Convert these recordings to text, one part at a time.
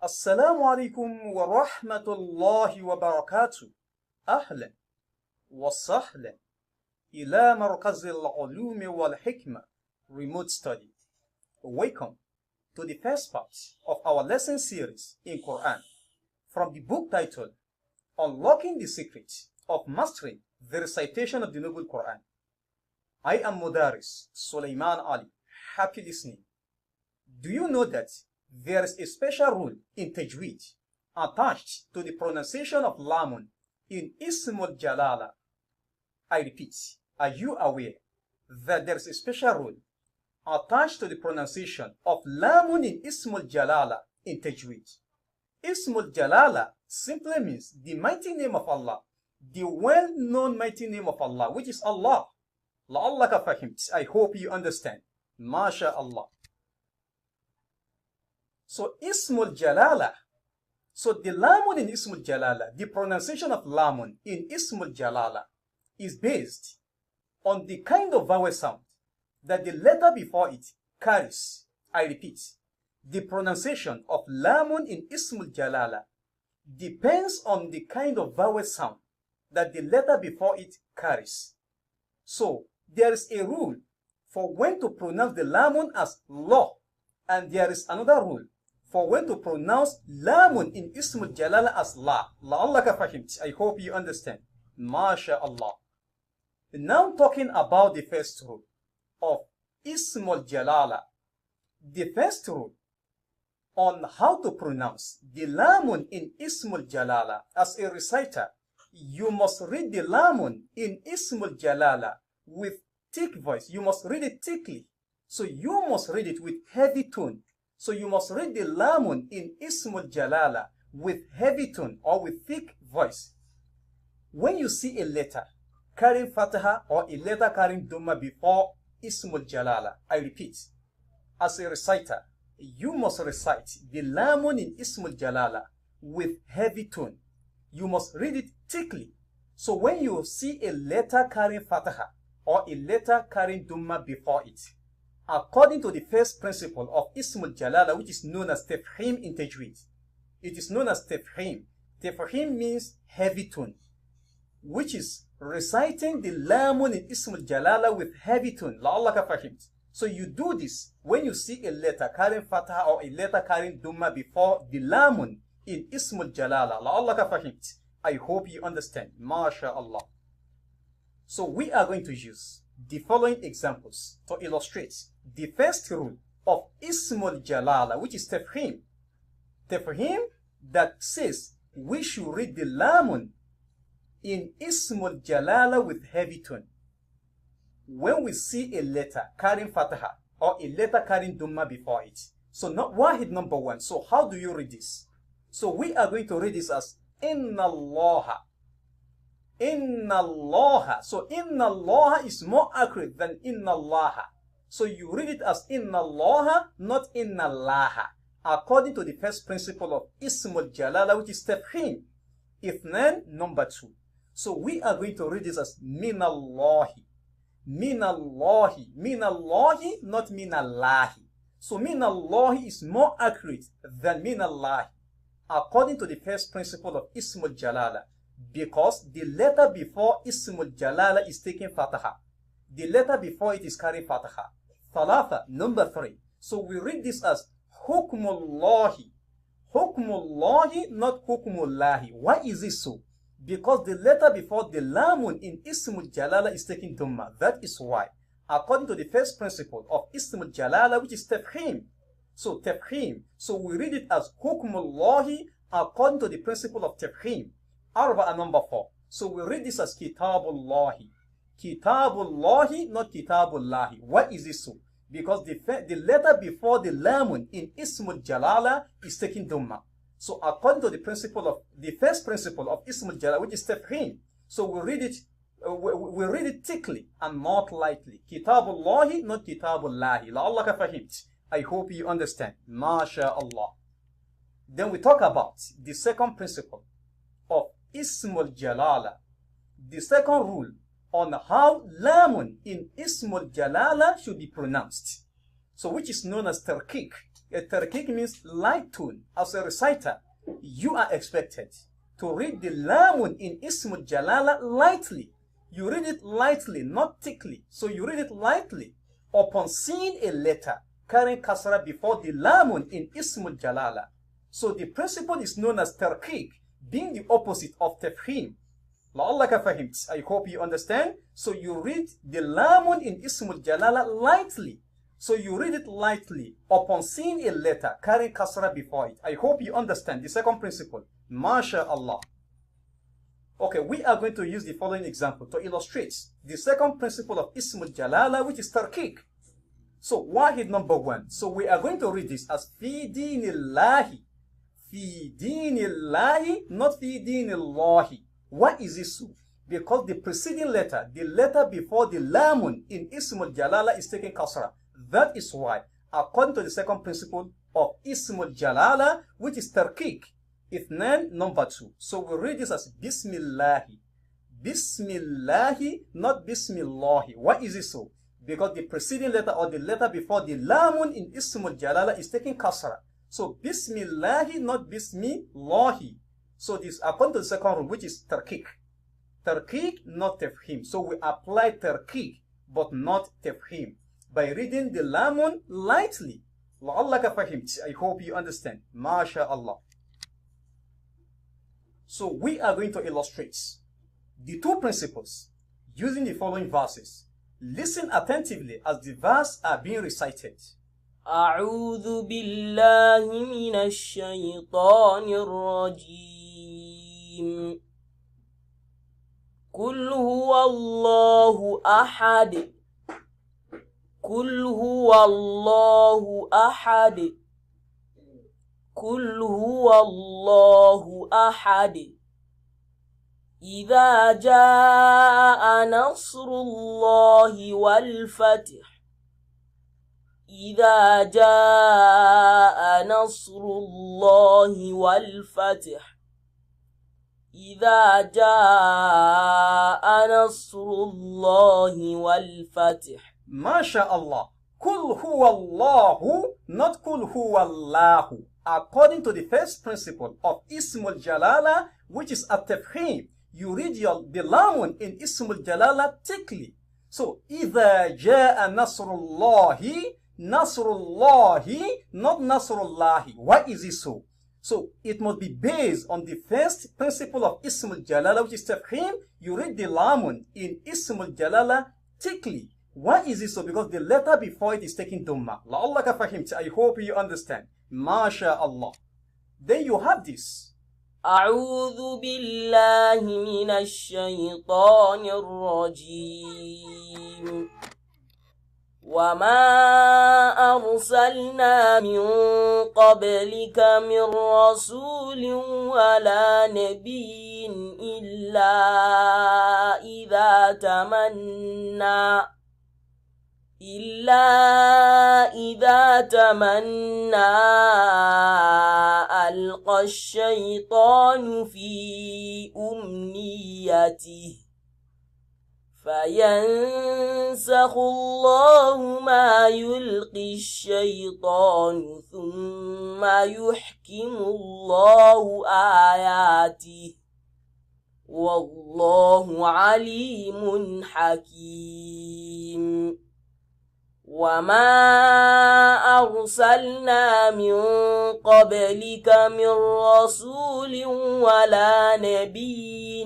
السلام عليكم ورحمة الله وبركاته. أهلا وسهلا إلى مركز العلوم والحكمة Remote Study. Welcome to the first part of our lesson series in Quran from the book titled Unlocking the Secret of Mastering the Recitation of the Noble Quran. I am Mudaris Sulaiman Ali. Happy listening. Do you know that there is a special rule in Tajweed attached to the pronunciation of Lamun in Ismul Jalaalah? I repeat, are you aware that there is a special rule attached to the pronunciation of Lamun in Ismul Jalaalah in Tajweed? Ismul Jalaalah simply means the mighty name of Allah, the well-known mighty name of Allah, which is Allah. La'allaka fahimt. I hope you understand. MashaAllah. So Ismul Jalaalah. So the Lamun in Ismul Jalaalah, the pronunciation of Lamun in Ismul Jalaalah is based on the kind of vowel sound that the letter before it carries. I repeat, the pronunciation of Lamun in Ismul Jalaalah depends on the kind of vowel sound that the letter before it carries. So there is a rule for when to pronounce the Lamun as Lo, and there is another rule for when to pronounce Lamun in Ismul Jalaalah as La. La'allaka fahimt. I hope you understand. MashaAllah. Now talking about the first rule of Ismul Jalaalah. The first rule on how to pronounce the Lamun in Ismul Jalaalah as a reciter, you must read the Lamun in Ismul Jalaalah with thick voice. You must read it thickly. So you must read it with heavy tone. So you must read the Lamun in Ismul Jalaalah with heavy tone or with thick voice. When you see a letter carrying Fataha or a letter carrying Dhamma before Ismul Jalaalah, I repeat, as a reciter, you must recite the Lamun in Ismul Jalaalah with heavy tone. You must read it thickly. So when you see a letter carrying Fataha or a letter carrying Dhamma before it, according to the first principle of Ismul Jalaalah, which is known as Tafhim in Tajweed, it is known as Tafhim. Tafhim means heavy tone, which is reciting the Lamun in Ismul Jalaalah with heavy tone. La'allaka fahimt. So you do this when you see a letter carrying Fatah or a letter carrying Dhamma before the Lamun in Ismul Jalaalah. La'allaka fahimt. I hope you understand. MashaAllah. So we are going to use the following examples to illustrate the first rule of Ismul Jalaalah, which is Tafhim. Tafhim that says we should read the Lamun in Ismul Jalaalah with heavy tone. When we see a letter carrying Fataha or a letter carrying Dhamma before it. So not Wahid number one. So how do you read this? So we are going to read this as Inna Allaha. Inna Allaha. So Inna Allaha is more accurate than Inna Allaha. So you read it as Inna Allaha, not Inna Allaha, according to the first principle of Ismul Jalaalah, which is Tafhim. Ithnan number two. So we are going to read this as Minallahi. Minallahi. Minallahi, not Minallahi. So Minallahi is more accurate than Minallahi, according to the first principle of Ismul Jalaalah, because the letter before Ismul Jalaalah is taking Fataha. The letter before it is carrying Fataha. Thalatha, number three. So we read this as Hukmullahi. Hukmullahi, not Hukmullahi. Why is this so? Because the letter before the Lamun in Ismul Jalaalah is taking Dhamma. That is why, according to the first principle of Ismul Jalaalah, which is Tafhim. So Tafhim. So we read it as Hukmullahi according to the principle of Tafhim. Arba'a number four. So we read this as Kitabullahi. Kitabullahi, not Kitabullahi. Why is this so? Because the letter before the Lamun in Ismul Jalaalah is taking Dhamma. So according to the principle of the first principle of Ismul Jalaalah, which is Tafhim, so we read it thickly and not lightly. Kitabullahi, not Kitabullahi. La'allaka fahimt. I hope you understand. MashaAllah. Then we talk about the second principle of Ismul Jalaalah. The second rule on how Lamun in Ismul Jalaalah should be pronounced. So which is known as Tarqiq. A tarqiq means light tone. As a reciter, you are expected to read the lamun in Ismul Jalaalah lightly. You read it lightly, not thickly. So you read it lightly upon seeing a letter carrying kasra before the lamun in Ismul Jalaalah. So the principle is known as tarqiq, being the opposite of tafhim. La'allaka fahimt. I hope you understand. So you read the lamun in Ismul Jalaalah lightly. So you read it lightly upon seeing a letter carrying kasra before it. I hope you understand the second principle. MashaAllah. Okay, we are going to use the following example to illustrate the second principle of Ismul Jalaalah, which is tarqiq. So wahid number 1. So we are going to read this as fi dinillahi. Fi dinillahi, not fi dinillahi. Why is this so? Because the preceding letter, the letter before the lamun in Ismul Jalaalah is taking kasra. That is why, according to the second principle of Ismul Jalaalah, which is tarqiq, Ithnan number 2. So we read this as Bismillahi. Bismillahi, not Bismillahi. Why is it so? Because the preceding letter or the letter before the lamun in Ismul Jalaalah is taking kasra. So Bismillahi, not Bismillahi. So this according to the second rule, which is tarqiq. Tarqiq, not tafhim. So we apply tarqiq, but not tafhim, by reading the lamun lightly. La'allaka fahimt. I hope you understand. MashaAllah. So we are going to illustrate the two principles using the following verses. Listen attentively as the verses are being recited. أعوذ بالله من الشيطان الرجيم. قل هو الله أحد. قل هو الله أحد. قل هو الله أحد. إذا جاء نصر الله والفتح. إذا جاء نصر الله والفتح. إذا جاء نصر الله والفتح. MashaAllah. Kul huwa Allahu, not kul huwa Allahu. According to the first principle of Ismul Jalaalah, which is at-tafhim, you read the lamun in Ismul Jalaalah thickly. So, إِذَا جَاءَ نَصْرُ اللَّهِ, Nasrullahi, not Nasrullahi. Why is it so? So, it must be based on the first principle of Ismul Jalaalah, which is tafhim. You read the lamun in Ismul Jalaalah thickly. Why is it so? Because the letter before it is taking Dhamma. La'allaka fahimt. I hope you understand. MashaAllah. Then you have this. أعوذ بالله من الشيطان الرجيم. وما أرسلنا من قبلك من رسول ولا نبي إلا إذا تمنى ألقى الشيطان في أمنيته فينسخ الله ما يلقي الشيطان ثم يحكم الله آياته والله عليم حكيم. وما أرسلنا من قبلك من رسول ولا نبي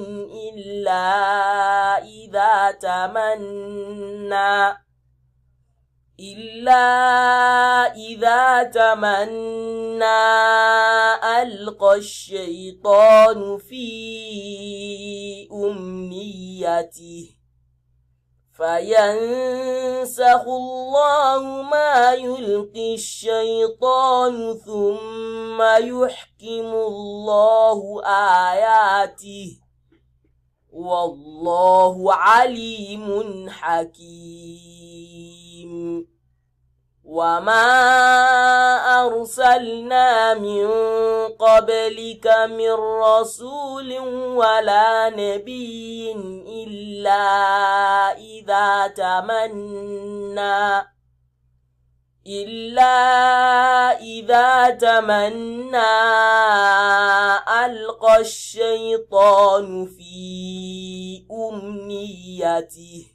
إلا إذا تمنى ألقى الشيطان في أمنيته فينسخ الله ما يلقي الشيطان ثم يحكم الله آياته والله عليم حكيم. وما أرسلنا من قبلك من رسول ولا نبي إلا إذا إلا إذا تمنى ألقى الشيطان في أمنيته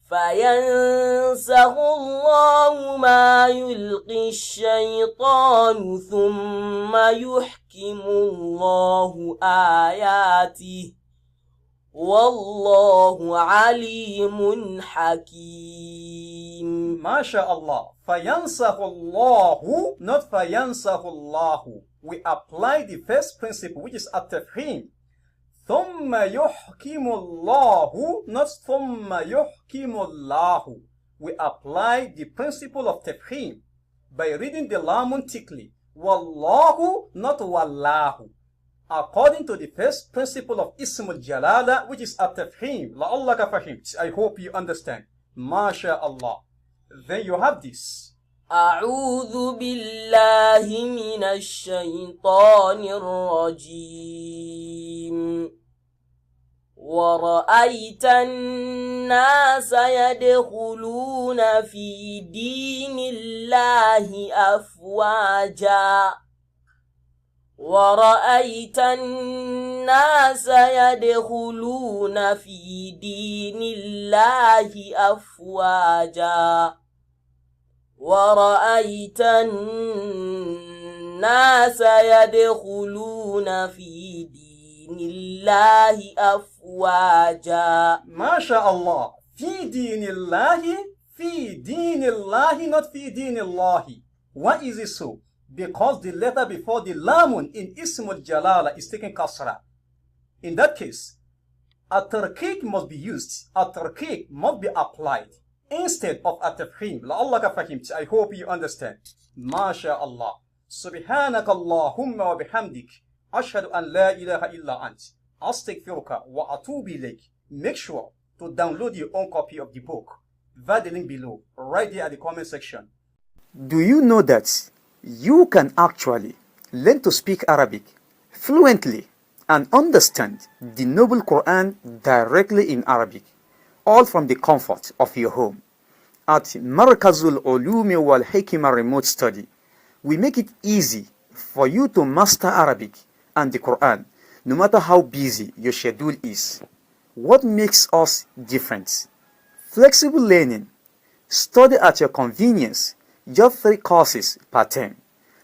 فينسخ الله ما يلقي الشيطان ثم يحكم الله آياته والله عليم حكيم. MashaAllah. فَيَنْسَخُ اللَّهُ, not فَيَنْسَخُ اللَّهُ. We apply the first principle, which is at-tafhim. ثُمَّ يُحْكِمُ اللَّهُ, not ثُمَّ يُحْكِمُ اللَّهُ. We apply the principle of tafhim by reading the lamun thickly. Wallahu, not wallahu. According to the first principle of Ismul Jalaalah, which is at-tafhim. La'allaka fahimt. I hope you understand. MashaAllah. Then you have this. أعوذ بالله من الشيطان الرجيم ورأيت الناس يدخلون في دين الله أفواجا ورأيت الناس يدخلون في دين الله أفواجا ورأيت الناس يدخلون في دين الله أفواجا. MashaAllah. في دين الله, في دين الله, not في دين الله. Why is it so? Because the letter before the lamun in Ismul Jalaalah is taking kasra. In that case, at-tarqiq must be used. At-tarqiq must be applied instead of at-tafhim. La'allaka fahimt. I hope you understand. MashaAllah. Subhanaka Allahumma wa bihamdik. Ashhadu an la ilaha illa ant. Astaghfiruka wa atubu ilayk. Make sure to download your own copy of the book via the link below, right there at the comment section. Do you know that you can actually learn to speak Arabic fluently and understand the noble Quran directly in Arabic, all from the comfort of your home? At Markazul Ulumi wal Hikmah Remote Study, we make it easy for you to master Arabic and the Quran, no matter how busy your schedule is. What makes us different? Flexible learning, study at your convenience, just 3 courses per term.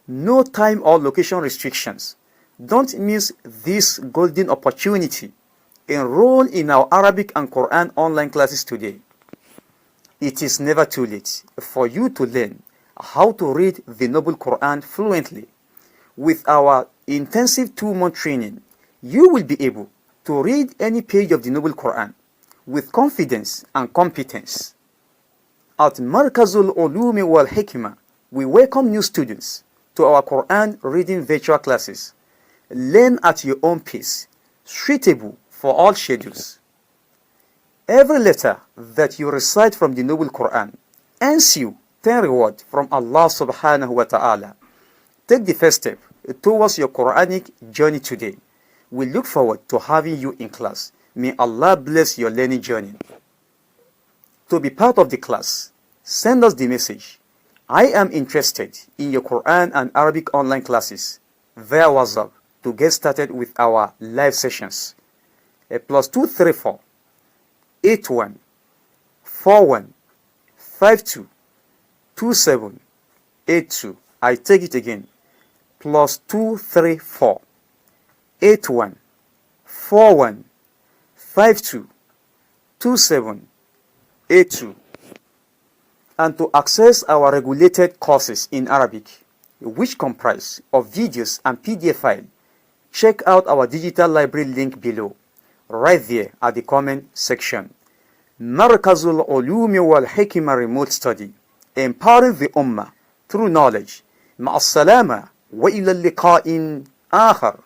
No time or location restrictions. Don't miss this golden opportunity. Enroll in our Arabic and Quran online classes today. It is never too late for you to learn how to read the noble Quran fluently. With our intensive 2-month training, you will be able to read any page of the noble Quran with confidence and competence. At Markazul Ulumi wal Hikmah, we welcome new students to our Quran reading virtual classes. Learn at your own pace, suitable for all schedules. Every letter that you recite from the noble Quran earns you 10 rewards from Allah subhanahu wa ta'ala. Take the first step towards your Quranic journey today. We look forward to having you in class. May Allah bless your learning journey. To be part of the class, send us the message, I am interested in your Quran and Arabic online classes, via WhatsApp to get started with our live sessions. +234 81 41 52 27 82. I take it again. +234 81 41 52 27 82. And to access our regulated courses in Arabic, which comprise of videos and PDF file, check out our digital library link below, right there at the comment section. Markazul Ulumi wal Hikmah Remote Study, empowering the Ummah through knowledge. Ma'as salama wa ila liqa'in akhar.